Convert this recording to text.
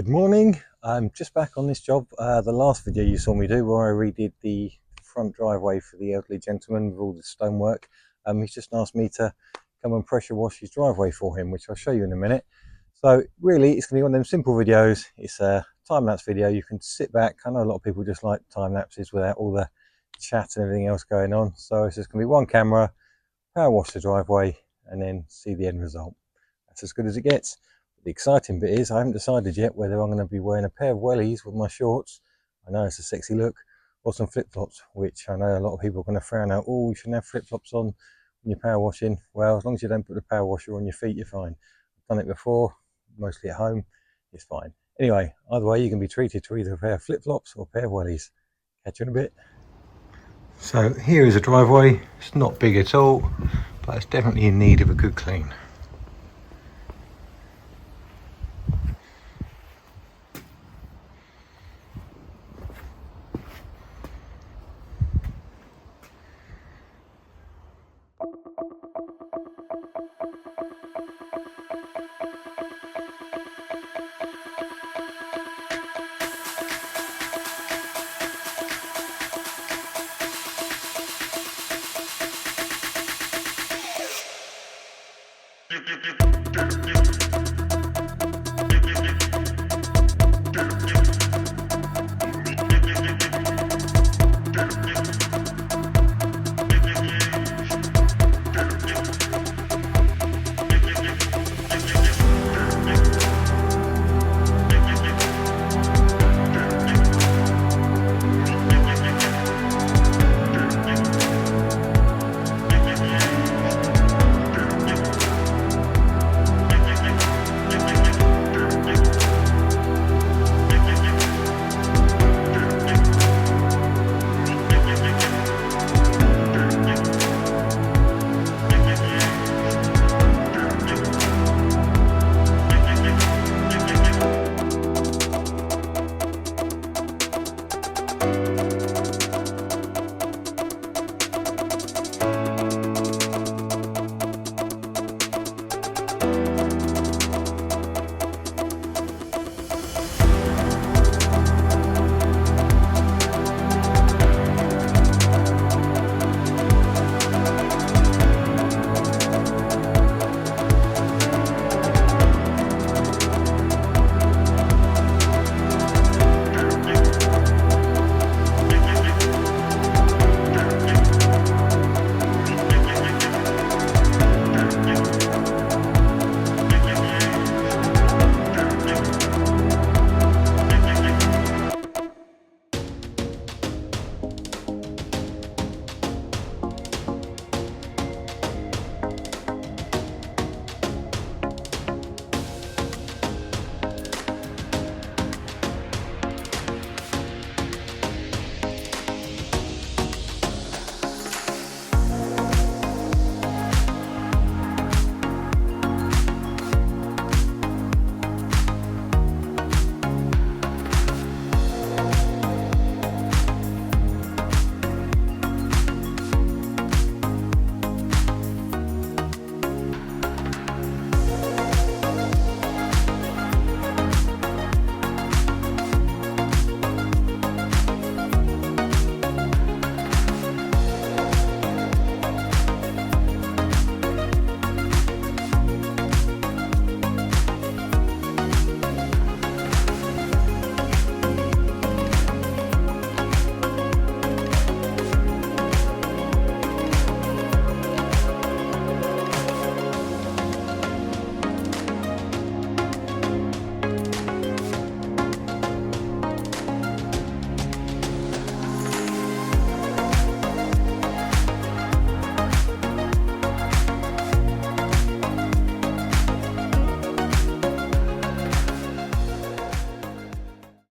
Good morning. I'm just back on this job. The last video you saw me do where I redid the front driveway for the elderly gentleman with all the stonework. He's just asked me to come and pressure wash his driveway for him, which I'll show you in a minute. So really it's going to be one of them simple videos. It's a time-lapse video. You can sit back. I know a lot of people just like time lapses without all the chat and everything else going on. So it's just going to be one camera, power wash the driveway and then see the end result. That's as good as it gets. The exciting bit is I haven't decided yet whether I'm going to be wearing a pair of wellies with my shorts. I know it's a sexy look, or some flip-flops, which I know a lot of people are going to frown out. Oh, you shouldn't have flip-flops on when you're power washing. Well, as long as you don't put the power washer on your feet, you're fine. I've done it before, mostly at home. It's fine. Anyway, either way, you can be treated to either a pair of flip-flops or a pair of wellies. Catch you in a bit. So here is a driveway. It's not big at all, but it's definitely in need of a good clean.